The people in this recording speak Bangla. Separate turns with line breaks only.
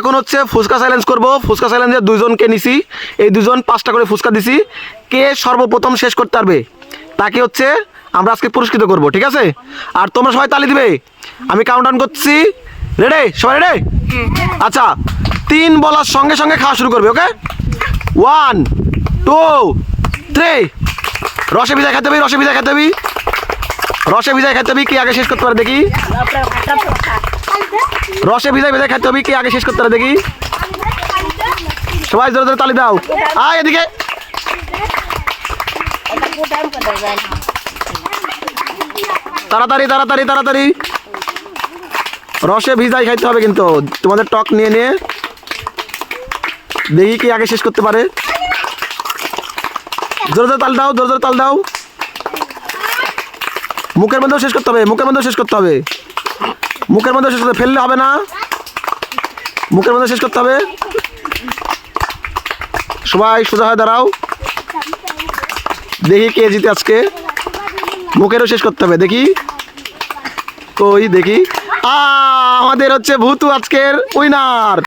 এখন হচ্ছে ফুচকা চ্যালেঞ্জ করব। ফুচকা চ্যালেঞ্জে দুজনকে নিছি, এই দুজন 5টা করে ফুচকা দিছি। কে সর্বপ্রথম শেষ করতে পারবে তাকে হচ্ছে আমরা আজকে পুরস্কৃত করব, ঠিক আছে? আর তোমরা সবাই তালি দিবে। আমি কাউন্টডাউন করছি, রেডি? সবাই রেডি? আচ্ছা, 3 বলার সঙ্গে সঙ্গে খাওয়া শুরু করবে, ওকে? 1 2 3। রসে ভিজায় খেতে হবে, রসে ভিজায় খেতে হবে, রসে ভিজায় খেতে হবে। কি আগে শেষ করতে পারে দেখি? রসে ভিজায় ভিজায় খেতে হবে, কি আগে শেষ করতে পারে দেখি? সবাই জোরে জোরে তালি দাও। আয় এদিকে। তাড়াতাড়ি তাড়াতাড়ি তাড়াতাড়ি। রসে ভিজাই খাইতে হবে কিন্তু তোমাদের টক নিয়ে নিয়ে। দেখি কি আগে শেষ করতে পারে। জোরে জোরে তাল দাও, জোরে জোরে তাল দাও। মুখের মধ্যেও শেষ করতে হবে, মুখের মধ্যেও শেষ করতে হবে, মুখের মধ্যে শেষ করতে ফেললে হবে না, মুখের মধ্যে শেষ করতে হবে। সবাই সোজা হয়ে দাঁড়াও। দেখি কে জিতে আজকে। মুখেরও শেষ করতে হবে, দেখি কই দেখি। আমাদের হচ্ছে ভূতু আজকের উইনার।